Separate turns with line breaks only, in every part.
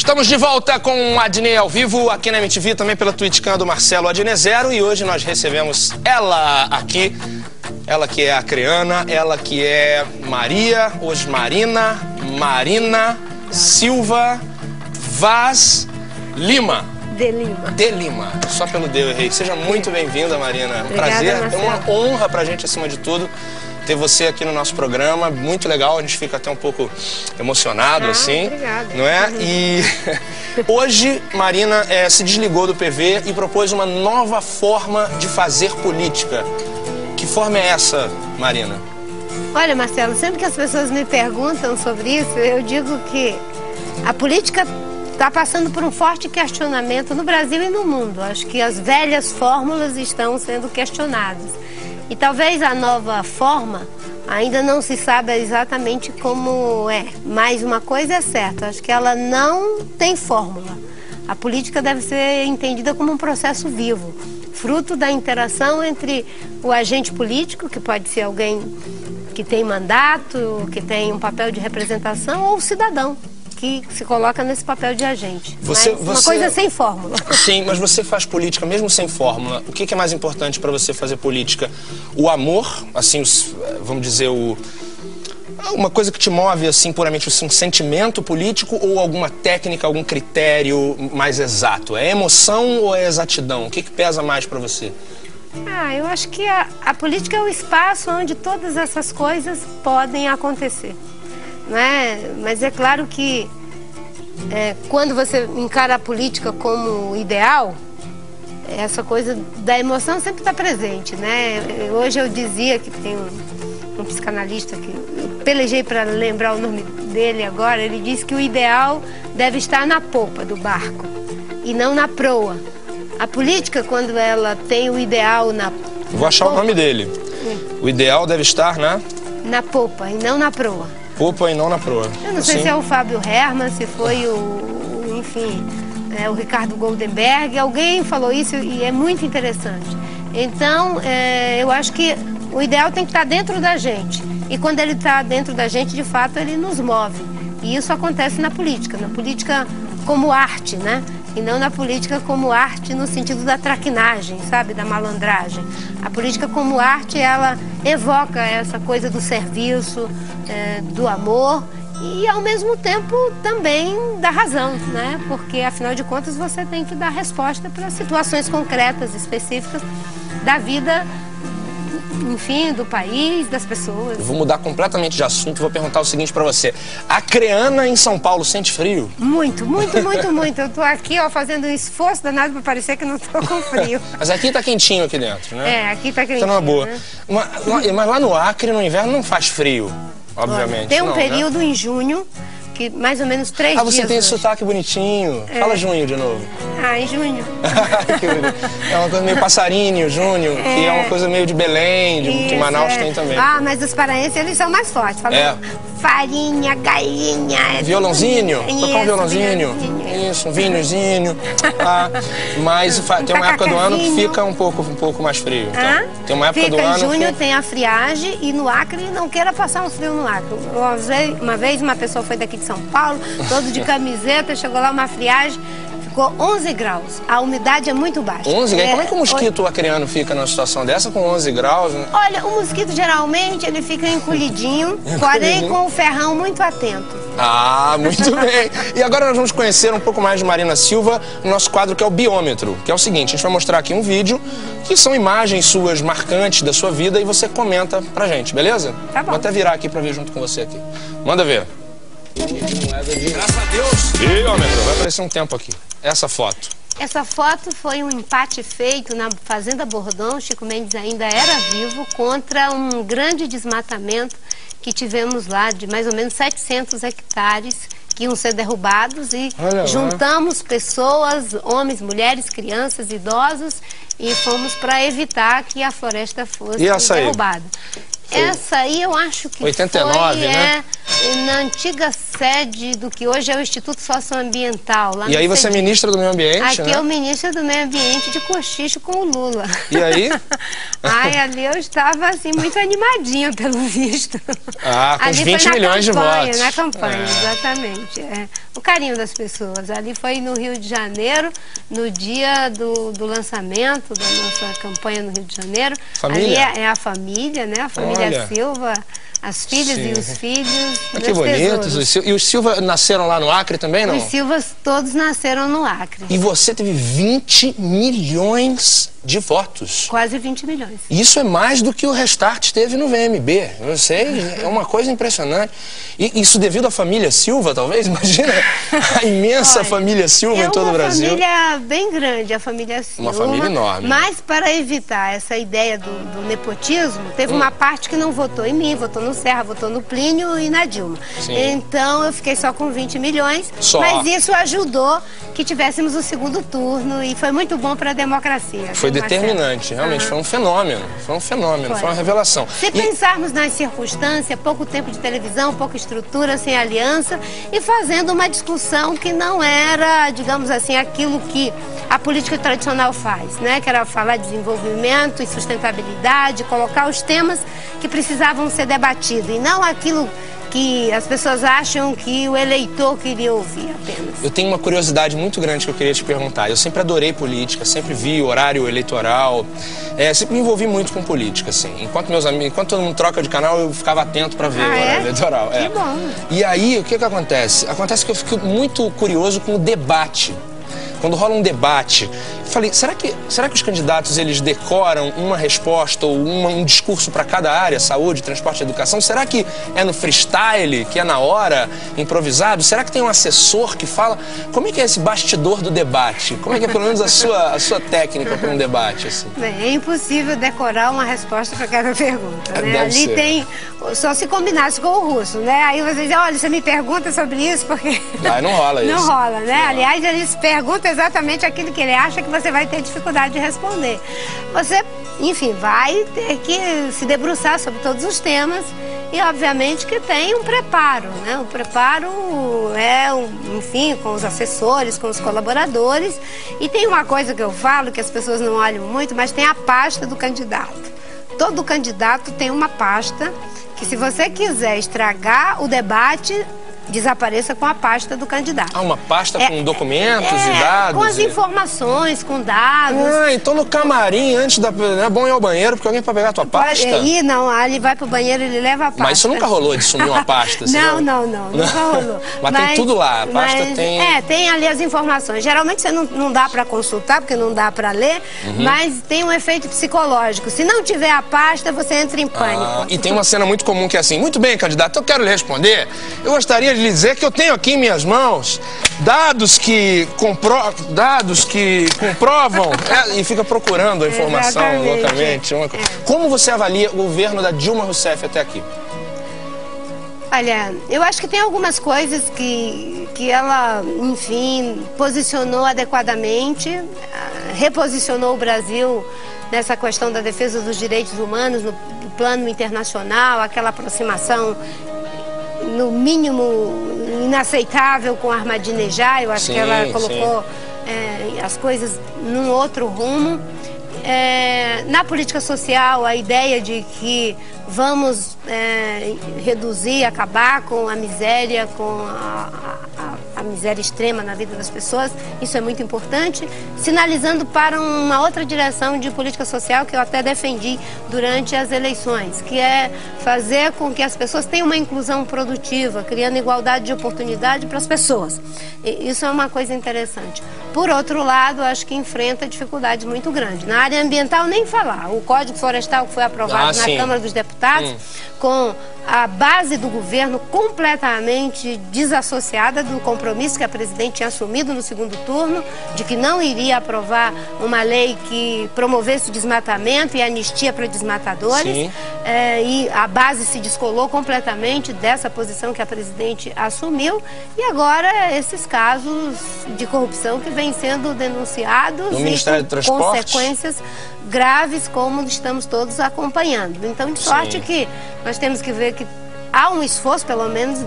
Estamos de volta com o Adnet ao vivo, aqui na MTV, também pela Twitchcam do Marcelo Adnezero. E hoje nós recebemos ela aqui, ela que é acreana, ela que é Maria Osmarina Marina Silva Vaz Lima.
De Lima.
Só pelo D eu errei. Seja muito bem-vinda, Marina.
Obrigada,
prazer,
Marcelo.
é uma honra pra gente, acima de tudo, ter você aqui no nosso programa. Muito legal, a gente fica até um pouco emocionado, assim.
Obrigada.
Não é? E hoje, Marina se desligou do PV e propôs uma nova forma de fazer política. Que forma é essa, Marina?
Olha, Marcelo, sempre que as pessoas me perguntam sobre isso, eu digo que a política está passando por um forte questionamento no Brasil e no mundo. Acho que as velhas fórmulas estão sendo questionadas. E talvez a nova forma ainda não se saiba exatamente como é. Mas uma coisa é certa, acho que ela não tem fórmula. A política deve ser entendida como um processo vivo, fruto da interação entre o agente político, que pode ser alguém que tem mandato, que tem um papel de representação, ou o cidadão, que se coloca nesse papel de agente. Uma coisa sem fórmula.
Sim, mas você faz política mesmo sem fórmula. O que é mais importante para você fazer política? O amor, assim, vamos dizer, uma coisa que te move, assim, puramente um sentimento político, ou alguma técnica, algum critério mais exato? É emoção ou é exatidão? O que pesa mais para você?
Eu acho que a política é o espaço onde todas essas coisas podem acontecer. Né? Mas é claro que quando você encara a política como ideal, essa coisa da emoção sempre está presente, né? Hoje eu dizia que tem um psicanalista que eu pelejei para lembrar o nome dele agora. Ele disse que o ideal deve estar na popa do barco e não na proa. A política, quando ela tem o ideal na
Vou achar o nome dele. O ideal deve estar
na popa e não na proa.
Popa e não na proa.
Eu não sei se é o Fábio Herman, se foi o Ricardo Goldenberg. Alguém falou isso e é muito interessante. Então, eu acho que o ideal tem que estar dentro da gente. E quando ele está dentro da gente, de fato, ele nos move. E isso acontece na política como arte, né? E não na política como arte no sentido da traquinagem, sabe? Da malandragem. A política como arte, ela evoca essa coisa do serviço, do amor e, ao mesmo tempo, também da razão, né? Porque, afinal de contas, você tem que dar resposta para situações concretas, específicas da vida, enfim, do país, das pessoas.
Eu vou mudar completamente de assunto, vou perguntar o seguinte pra você. Acreana em São Paulo sente frio?
Muito, muito, muito, muito. Eu tô aqui, ó, fazendo um esforço danado pra parecer que não tô com frio.
Mas aqui tá quentinho aqui dentro, né?
Aqui tá quentinho,
tá numa boa.
né?
Mas lá no Acre, no inverno, não faz frio, obviamente.
Olha, tem um período em junho, que mais ou menos 3 dias.
Você tem esse sotaque bonitinho. Fala junho de novo.
Em junho.
É uma coisa meio passarinho, junho, que é uma coisa meio de Belém, que Manaus tem também.
Mas os paraenses, eles são mais fortes. Falam farinha, galinha.
Violãozinho? Tocar um violãozinho? Isso, um vinhozinho. Mas tem uma época do ano que fica um pouco mais frio. Então. Tem uma época do ano
em junho tem a friagem e no Acre não queira passar um frio no Acre. Uma vez uma pessoa foi daqui de São Paulo, todo de camiseta, chegou lá uma friagem, ficou 11 graus. A umidade é muito baixa.
11 graus? Como é que o mosquito acreano fica numa situação dessa com 11 graus? Né?
Olha, o mosquito geralmente ele fica encolhidinho, porém com o ferrão muito atento.
Muito bem. E agora nós vamos conhecer um pouco mais de Marina Silva no nosso quadro que é o Biômetro, que é o seguinte, a gente vai mostrar aqui um vídeo que são imagens suas marcantes da sua vida e você comenta pra gente, beleza?
Tá bom.
Vou até virar aqui pra ver junto com você aqui. Manda ver. Graças a Deus. Biômetro, vai aparecer um tempo aqui. Essa foto.
Essa foto foi um empate feito na Fazenda Bordão, Chico Mendes ainda era vivo, contra um grande desmatamento que tivemos lá de mais ou menos 700 hectares que iam ser derrubados e juntamos pessoas, homens, mulheres, crianças, idosos e fomos para evitar que a floresta fosse derrubada. Essa aí eu acho que
89,
foi,
né?
Na antiga sede do que hoje é o Instituto Socioambiental. Lá
e aí você é ministra do Meio Ambiente,
aqui,
né?
é o ministro do Meio Ambiente de cochicho com o Lula.
E aí?
Ai, ali eu estava, assim, muito animadinha, pelo visto.
Ah, com os 20 milhões de votos.
Na campanha, exatamente. O carinho das pessoas. Ali foi no Rio de Janeiro, no dia do lançamento da nossa campanha no Rio de Janeiro.
Família?
Ali é a família, né? A família Silva. As filhas e os filhos.
Que bonitos. E os Silva nasceram lá no Acre também, não?
Os Silvas todos nasceram no Acre.
E você teve 20 milhões de votos.
Quase 20 milhões.
Isso é mais do que o Restart teve no VMB. Eu sei, é uma coisa impressionante. E isso devido à família Silva, talvez? Imagina a imensa família Silva em todo o Brasil.
É uma família bem grande, a família Silva.
Uma família enorme.
Mas para evitar essa ideia do nepotismo, teve uma parte que não votou em mim, votou no Serra, votou no Plínio e na Dilma.
Sim.
Então eu fiquei só com 20 milhões.
Só.
Mas isso ajudou que tivéssemos o segundo turno e foi muito bom para a democracia.
Foi determinante, realmente, foi um fenômeno, foi uma revelação.
Se pensarmos nas circunstâncias, pouco tempo de televisão, pouca estrutura, sem aliança, e fazendo uma discussão que não era, digamos assim, aquilo que a política tradicional faz, né? Que era falar de desenvolvimento e sustentabilidade, colocar os temas que precisavam ser debatidos, e não aquilo que as pessoas acham que o eleitor queria ouvir apenas.
Eu tenho uma curiosidade muito grande que eu queria te perguntar. Eu sempre adorei política, sempre vi horário eleitoral, sempre me envolvi muito com política, assim. Enquanto todo mundo troca de canal, eu ficava atento para ver o horário eleitoral.
Que bom.
E aí, o que acontece? Acontece que eu fico muito curioso com o debate. Quando rola um debate, falei, será que os candidatos eles decoram uma resposta ou um discurso para cada área, saúde, transporte e educação? Será que é no freestyle, que é na hora, improvisado? Será que tem um assessor que fala? Como é que é esse bastidor do debate? Como é que é pelo menos a sua técnica para um debate? Assim?
Bem, é impossível decorar uma resposta para cada pergunta, né? Ali
ser.
tem, só se combinasse com o russo, né? Aí você diz, olha, você me pergunta sobre isso porque...
Aí não rola isso.
Não rola, né? Aliás, ele pergunta exatamente aquilo que ele acha que você vai ter dificuldade de responder. Você, enfim, vai ter que se debruçar sobre todos os temas e, obviamente, que tem um preparo, né? O preparo enfim, com os assessores, com os colaboradores. E tem uma coisa que eu falo, que as pessoas não olham muito, mas tem a pasta do candidato. Todo candidato tem uma pasta que, se você quiser estragar o debate, desapareça com a pasta do candidato.
Ah, uma pasta com documentos e dados?
Com as informações, com dados.
Ah, então no camarim, antes da... Não é bom ir ao banheiro, porque alguém vai pegar a tua pasta?
Não, ele vai pro banheiro, ele leva a pasta.
Mas isso nunca rolou de sumir uma pasta?
Não, nunca rolou.
Mas tem tudo lá, a pasta tem...
tem ali as informações. Geralmente você não dá para consultar, porque não dá para ler, mas tem um efeito psicológico. Se não tiver a pasta, você entra em pânico.
E tem uma cena muito comum que é assim, muito bem, candidato, eu quero lhe responder. Eu gostaria de lhe dizer que eu tenho aqui em minhas mãos dados que comprovam e fica procurando a informação loucamente. Como você avalia o governo da Dilma Rousseff até aqui?
Olha, eu acho que tem algumas coisas que ela, enfim, posicionou adequadamente, reposicionou o Brasil nessa questão da defesa dos direitos humanos no plano internacional, aquela aproximação no mínimo inaceitável com Ahmadinejad. Eu acho que ela colocou as coisas num outro rumo. Na política social, a ideia de que vamos reduzir, acabar com a miséria, com a miséria extrema na vida das pessoas, isso é muito importante, sinalizando para uma outra direção de política social que eu até defendi durante as eleições, que é fazer com que as pessoas tenham uma inclusão produtiva, criando igualdade de oportunidade para as pessoas. Isso é uma coisa interessante. Por outro lado, acho que enfrenta dificuldades muito grandes. Na área ambiental, nem falar. O Código Florestal que foi aprovado na Câmara dos Deputados, com a base do governo completamente desassociada do compromisso que a presidente tinha assumido no segundo turno, de que não iria aprovar uma lei que promovesse desmatamento e anistia para desmatadores. E a base se descolou completamente dessa posição que a presidente assumiu. E agora esses casos de corrupção que vêm sendo denunciados
no Ministério do Transporte,
consequências graves, como estamos todos acompanhando. Então, de sorte que nós temos que ver que há um esforço, pelo menos,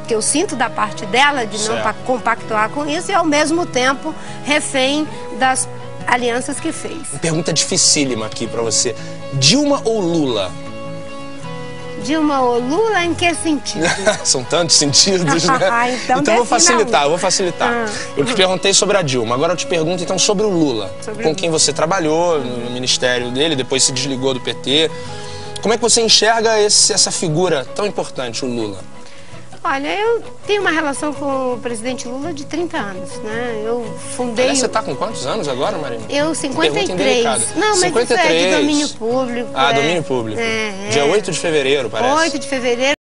que eu sinto da parte dela, de não compactuar com isso, e ao mesmo tempo refém das alianças que fez.
Pergunta dificílima aqui pra você. Dilma ou Lula?
Dilma ou Lula, em que sentido?
São tantos sentidos, né? Então eu vou facilitar. Eu te perguntei sobre a Dilma, agora eu te pergunto então sobre o Lula. Com quem você trabalhou no ministério dele, depois se desligou do PT. Como é que você enxerga essa figura tão importante, o Lula?
Olha, eu tenho uma relação com o presidente Lula de 30 anos, né? Eu fundei...
Aliás, você está com quantos anos agora, Marina?
Eu, 53. Não, mas
53.
Isso é de domínio público.
Ah, domínio público. Dia 8 de fevereiro, parece.
8 de fevereiro.